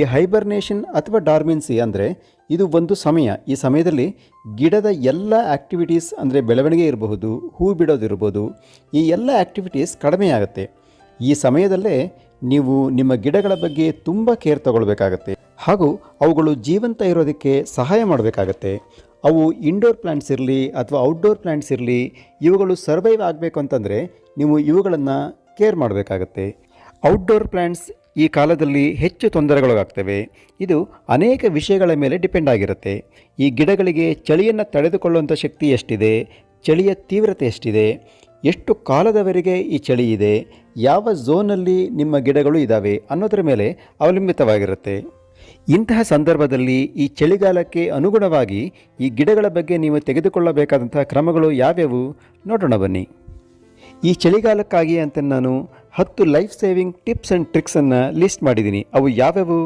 ಈ ಹೈಬರ್ನೇಷನ್ ಅಥವಾ ಡಾರ್ಮೆನ್ಸಿ ಅಂದರೆ ಇದು ಒಂದು ಸಮಯ. ಈ ಸಮಯದಲ್ಲಿ ಗಿಡದ ಎಲ್ಲ ಆ್ಯಕ್ಟಿವಿಟೀಸ್ ಅಂದರೆ ಬೆಳವಣಿಗೆ ಇರಬಹುದು, ಹೂ ಬಿಡೋದಿರ್ಬೋದು, ಈ ಎಲ್ಲ ಆ್ಯಕ್ಟಿವಿಟೀಸ್ ಕಡಿಮೆಯಾಗುತ್ತೆ. ಈ ಸಮಯದಲ್ಲೇ ನೀವು ನಿಮ್ಮ ಗಿಡಗಳ ಬಗ್ಗೆ ತುಂಬ ಕೇರ್ ತಗೊಳ್ಬೇಕಾಗತ್ತೆ ಹಾಗೂ ಅವುಗಳು ಜೀವಂತ ಇರೋದಕ್ಕೆ ಸಹಾಯ ಮಾಡಬೇಕಾಗತ್ತೆ. ಅವು ಇಂಡೋರ್ ಪ್ಲ್ಯಾಂಟ್ಸ್ ಇರಲಿ ಅಥವಾ ಔಟ್ಡೋರ್ ಪ್ಲ್ಯಾಂಟ್ಸ್ ಇರಲಿ, ಇವುಗಳು ಸರ್ವೈವ್ ಆಗಬೇಕು ಅಂತಂದರೆ ನೀವು ಇವುಗಳನ್ನು ಕೇರ್ ಮಾಡಬೇಕಾಗತ್ತೆ. ಔಟ್ಡೋರ್ ಪ್ಲ್ಯಾಂಟ್ಸ್ ಈ ಕಾಲದಲ್ಲಿ ಹೆಚ್ಚು ತೊಂದರೆಗೊಳಗಾಗ್ತವೆ. ಇದು ಅನೇಕ ವಿಷಯಗಳ ಮೇಲೆ ಡಿಪೆಂಡ್ ಆಗಿರುತ್ತೆ. ಈ ಗಿಡಗಳಿಗೆ ಚಳಿಯನ್ನು ತಡೆದುಕೊಳ್ಳುವಂಥ ಶಕ್ತಿ ಎಷ್ಟಿದೆ, ಚಳಿಯ ತೀವ್ರತೆ ಎಷ್ಟಿದೆ, ಎಷ್ಟು ಕಾಲದವರೆಗೆ ಈ ಚಳಿ ಇದೆ, ಯಾವ ಝೋನಲ್ಲಿ ನಿಮ್ಮ ಗಿಡಗಳು ಇದ್ದಾವೆ ಅನ್ನೋದರ ಮೇಲೆ ಅವಲಂಬಿತವಾಗಿರುತ್ತೆ. ಇಂತಹ ಸಂದರ್ಭದಲ್ಲಿ ಈ ಚಳಿಗಾಲಕ್ಕೆ ಅನುಗುಣವಾಗಿ ಈ ಗಿಡಗಳ ಬಗ್ಗೆ ನೀವು ತೆಗೆದುಕೊಳ್ಳಬೇಕಾದಂತಹ ಕ್ರಮಗಳು ಯಾವ್ಯಾವು ನೋಡೋಣ ಬನ್ನಿ. ಈ ಚಳಿಗಾಲಕ್ಕಾಗಿ ಅಂತ ನಾನು 10 ಲೈಫ್ ಸೇವಿಂಗ್ ಟಿಪ್ಸ್ ಆ್ಯಂಡ್ ಟ್ರಿಕ್ಸನ್ನು ಲಿಸ್ಟ್ ಮಾಡಿದ್ದೀನಿ. ಅವು ಯಾವ್ಯಾವು